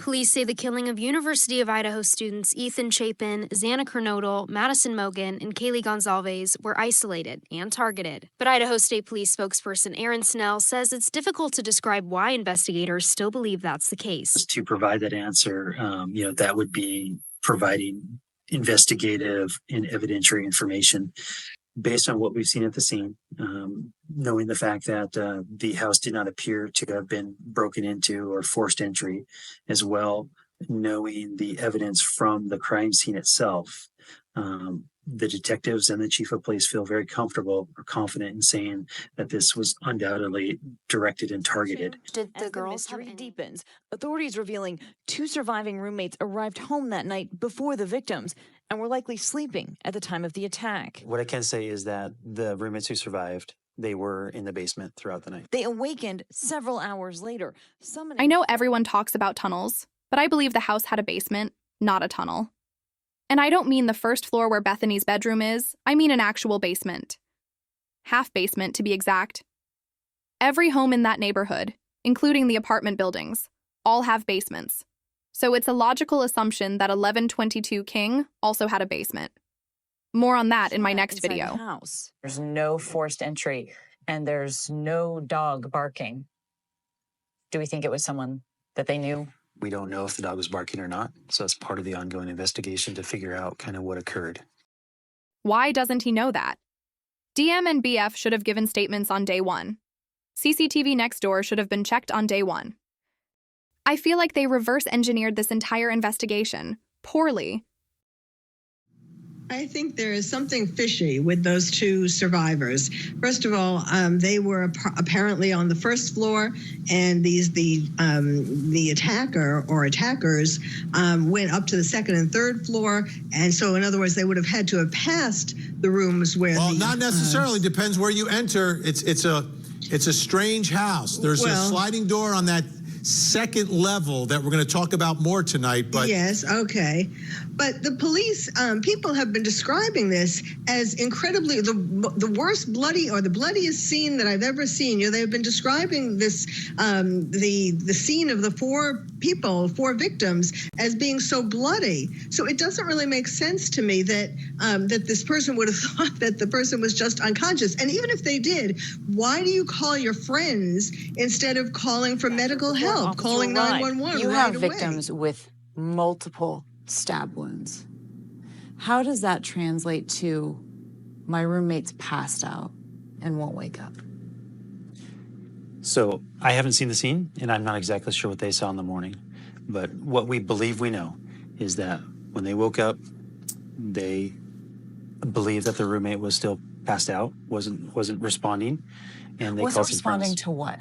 Police say the killing of University of Idaho students Ethan Chapin, Xana Kernodle, Madison Mogan, and Kaylee Gonzalez were isolated and targeted. But Idaho State Police spokesperson Aaron Snell says it's difficult to describe why investigators still believe that's the case. To provide that answer, that would be providing investigative and evidentiary information based on what we've seen at the scene, knowing the fact that the house did not appear to have been broken into or forced entry, as well, knowing the evidence from the crime scene itself. The detectives and the chief of police feel very comfortable or confident in saying that this was undoubtedly directed and targeted. Did the girls have any? Deepens. Authorities revealing 2 surviving roommates arrived home that night before the victims and were likely sleeping at the time of the attack. What I can say is that the roommates who survived, they were in the basement throughout the night. They awakened several hours later. I know everyone talks about tunnels, but I believe the house had a basement, not a tunnel. And I don't mean the first floor where Bethany's bedroom is, I mean an actual basement. Half basement, to be exact. Every home in that neighborhood, including the apartment buildings, all have basements. So it's a logical assumption that 1122 King also had a basement. More on that in my next video. House. There's no forced entry, and there's no dog barking. Do we think it was someone that they knew? We don't know if the dog was barking or not, so that's part of the ongoing investigation to figure out kind of what occurred. Why doesn't he know that? DM and BF should have given statements on day 1. CCTV next door should have been checked on day 1. I feel like they reverse engineered this entire investigation, poorly. I think there is something fishy with those 2 survivors. First of all, they were apparently on the first floor, and the attacker or attackers went up to the second and third floor, and so in other words, they would have had to have passed the rooms where. Well, not necessarily. Depends where you enter. It's a strange house. There's a sliding door on that second level that we're going to talk about more tonight. But yes, okay. But the police, people have been describing this as incredibly the worst bloody or the bloodiest scene that I've ever seen. They've been describing this the scene of the 4 victims as being so bloody. So it doesn't really make sense to me that that this person would have thought that the person was just unconscious. And even if they did, why do you call your friends instead of calling for medical help, calling 911? You have victims with multiple stab wounds. How does that translate to my roommate's passed out and won't wake up? So I haven't seen the scene, and I'm not exactly sure what they saw in the morning. But what we believe we know is that when they woke up, they believed that the roommate was still passed out, wasn't responding, and they called some friends. Responding to what?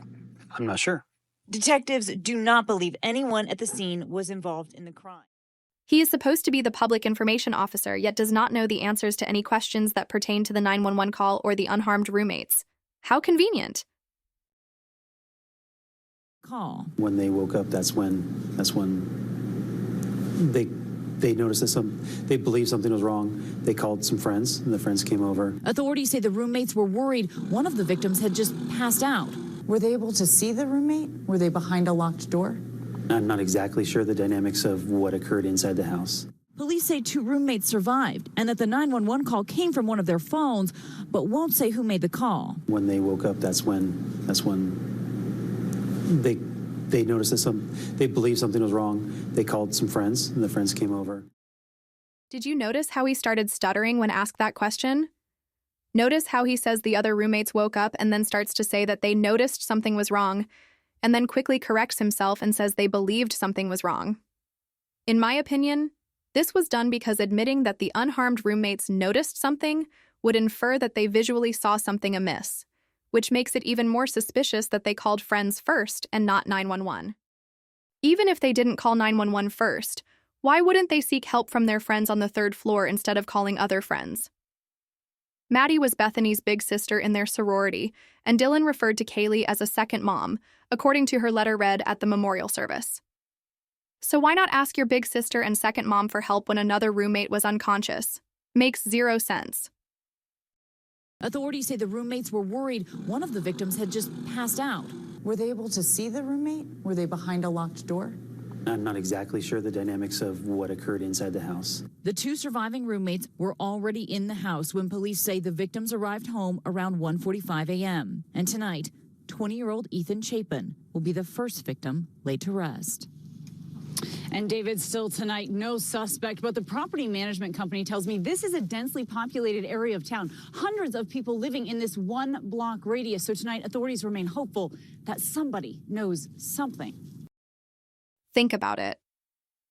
I'm not sure. Detectives do not believe anyone at the scene was involved in the crime. He is supposed to be the public information officer, yet does not know the answers to any questions that pertain to the 911 call or the unharmed roommates. How convenient. Call. When they woke up, that's when they noticed that they believed something was wrong. They called some friends, and the friends came over. Authorities say the roommates were worried one of the victims had just passed out. Were they able to see the roommate? Were they behind a locked door? I'm not exactly sure the dynamics of what occurred inside the house. Police say 2 roommates survived and that the 911 call came from one of their phones, but won't say who made the call. When they woke up, that's when they noticed that they believed something was wrong. They called some friends, and the friends came over. Did you notice how he started stuttering when asked that question? Notice how he says the other roommates woke up and then starts to say that they noticed something was wrong, and then quickly corrects himself and says they believed something was wrong. In my opinion, this was done because admitting that the unharmed roommates noticed something would infer that they visually saw something amiss, which makes it even more suspicious that they called friends first and not 911. Even if they didn't call 911 first, why wouldn't they seek help from their friends on the 3rd floor instead of calling other friends? Maddie was Bethany's big sister in their sorority, and Dylan referred to Kaylee as a second mom, according to her letter read at the memorial service. So why not ask your big sister and second mom for help when another roommate was unconscious? Makes 0 sense. Authorities say the roommates were worried one of the victims had just passed out. Were they able to see the roommate? Were they behind a locked door? I'm not exactly sure the dynamics of what occurred inside the house. The two surviving roommates were already in the house when police say the victims arrived home around 1:45 a.m. And tonight, 20-year-old Ethan Chapin will be the first victim laid to rest. And David, still tonight, no suspect, but the property management company tells me this is a densely populated area of town. Hundreds of people living in this one-block radius. So tonight, authorities remain hopeful that somebody knows something. Think about it.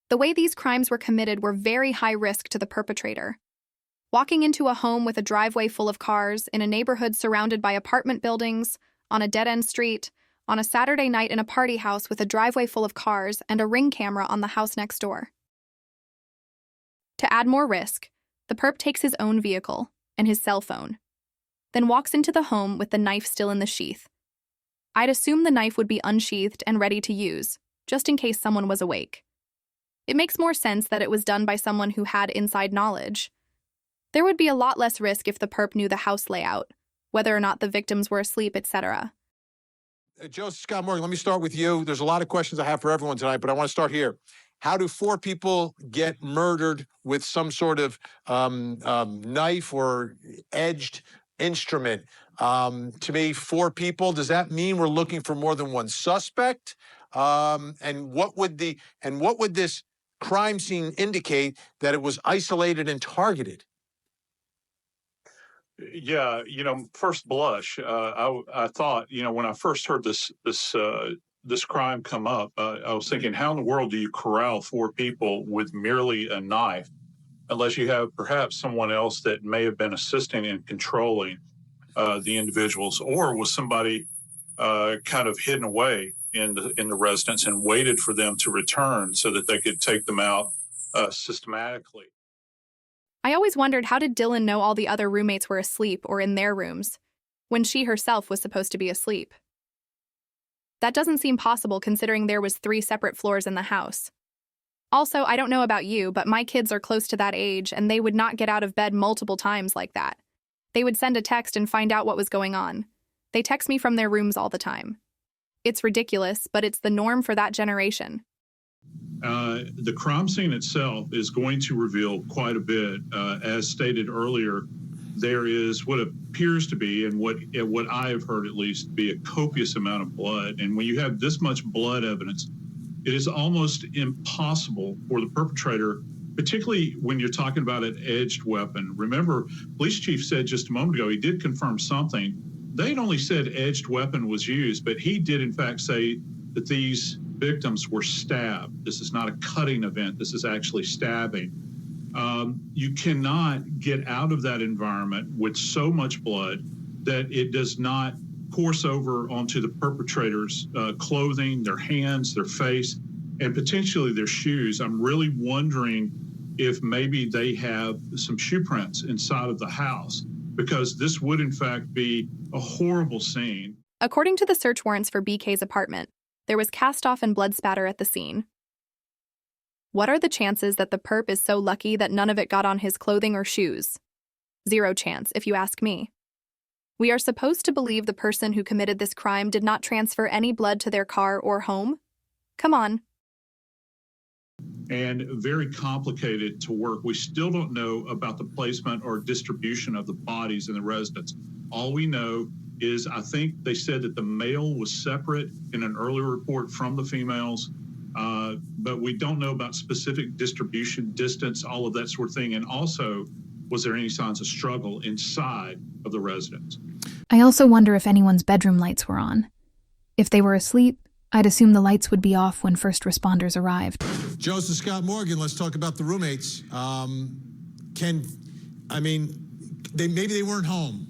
The way these crimes were committed were very high risk to the perpetrator. Walking into a home with a driveway full of cars, in a neighborhood surrounded by apartment buildings, on a dead-end street, on a Saturday night in a party house with a driveway full of cars and a Ring camera on the house next door. To add more risk, the perp takes his own vehicle and his cell phone, then walks into the home with the knife still in the sheath. I'd assume the knife would be unsheathed and ready to use, just in case someone was awake. It makes more sense that it was done by someone who had inside knowledge. There would be a lot less risk if the perp knew the house layout, whether or not the victims were asleep, etc. Joseph Scott Morgan, let me start with you. There's a lot of questions I have for everyone tonight, but I want to start here. How do 4 people get murdered with some sort of knife or edged instrument? To me, 4 people, does that mean we're looking for more than one suspect? And what would this crime scene indicate that it was isolated and targeted? Yeah, first blush, I thought, when I first heard this crime come up, I was thinking, how in the world do you corral 4 people with merely a knife, unless you have perhaps someone else that may have been assisting in controlling the individuals, or was somebody kind of hidden away in the residence and waited for them to return so that they could take them out systematically. I always wondered, how did Dylan know all the other roommates were asleep or in their rooms, when she herself was supposed to be asleep? That doesn't seem possible considering there was 3 separate floors in the house. Also, I don't know about you, but my kids are close to that age and they would not get out of bed multiple times like that. They would send a text and find out what was going on. They text me from their rooms all the time. It's ridiculous, but it's the norm for that generation. The crime scene itself is going to reveal quite a bit. As stated earlier, there is what appears to be, and what I have heard at least, be a copious amount of blood. And when you have this much blood evidence, it is almost impossible for the perpetrator, particularly when you're talking about an edged weapon. Remember, police chief said just a moment ago, he did confirm something. They'd only said edged weapon was used, but he did in fact say that these victims were stabbed. This is not a cutting event. This is actually stabbing. You cannot get out of that environment with so much blood that it does not course over onto the perpetrator's clothing, their hands, their face, and potentially their shoes. I'm really wondering if maybe they have some shoe prints inside of the house, because this would in fact be a horrible scene. According to the search warrants for BK's apartment, there was cast-off and blood spatter at the scene. What are the chances that the perp is so lucky that none of it got on his clothing or shoes? 0 chance, if you ask me. We are supposed to believe the person who committed this crime did not transfer any blood to their car or home? Come on. And very complicated to work. We still don't know about the placement or distribution of the bodies in the residence. All we know is, I think they said that the male was separate in an earlier report from the females, but we don't know about specific distribution, distance, all of that sort of thing. And also, was there any signs of struggle inside of the residence? I also wonder if anyone's bedroom lights were on. If they were asleep, I'd assume the lights would be off when first responders arrived. Joseph Scott Morgan, let's talk about the roommates. Maybe they weren't home,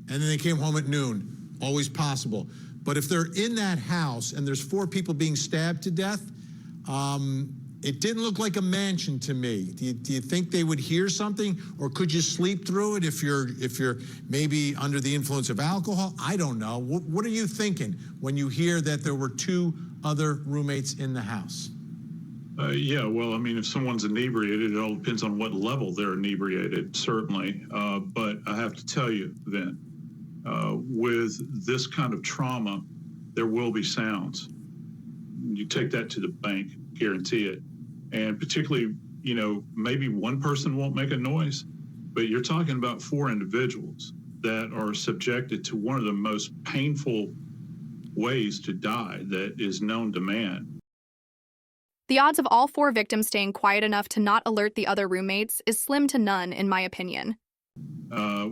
and then they came home at noon. Always possible. But if they're in that house and there's 4 people being stabbed to death, it didn't look like a mansion to me. Do you think they would hear something, or could you sleep through it if you're maybe under the influence of alcohol? I don't know. What are you thinking when you hear that there were 2 other roommates in the house? Yeah, well, I mean, if someone's inebriated, it all depends on what level they're inebriated, certainly. But I have to tell you, Vin, with this kind of trauma, there will be sounds. You take that to the bank, guarantee it. And particularly, maybe one person won't make a noise, but you're talking about 4 individuals that are subjected to one of the most painful ways to die that is known to man. The odds of all 4 victims staying quiet enough to not alert the other roommates is slim to none, in my opinion.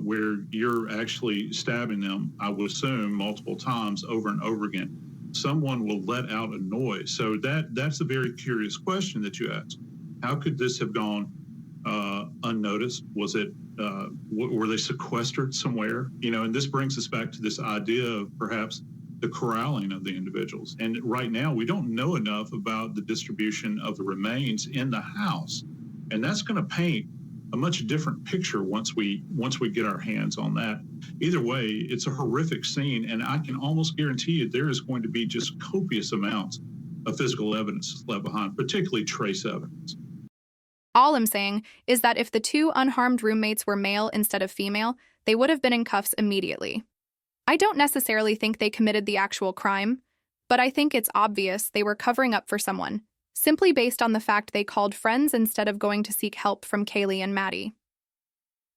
Where you're actually stabbing them, I would assume, multiple times over and over again. Someone will let out a noise. So that's a very curious question that you asked. How could this have gone unnoticed? Was it, were they sequestered somewhere? And this brings us back to this idea of perhaps the corralling of the individuals. And right now, we don't know enough about the distribution of the remains in the house. And that's going to paint a much different picture once we get our hands on that. Either way, it's a horrific scene, and I can almost guarantee you there is going to be just copious amounts of physical evidence left behind, particularly trace evidence. All I'm saying is that if the 2 unharmed roommates were male instead of female, they would have been in cuffs immediately. I don't necessarily think they committed the actual crime, but I think it's obvious they were covering up for someone, simply based on the fact they called friends instead of going to seek help from Kaylee and Maddie.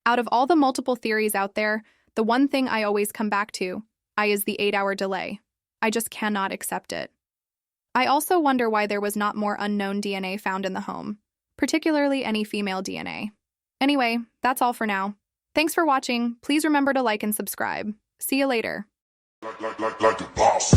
Out of all the multiple theories out there, the one thing I always come back to is the 8-hour delay. I just cannot accept it. I also wonder why there was not more unknown DNA found in the home, particularly any female DNA. Anyway, that's all for now. Thanks for watching. Please remember to like and subscribe. See you later. Like a boss.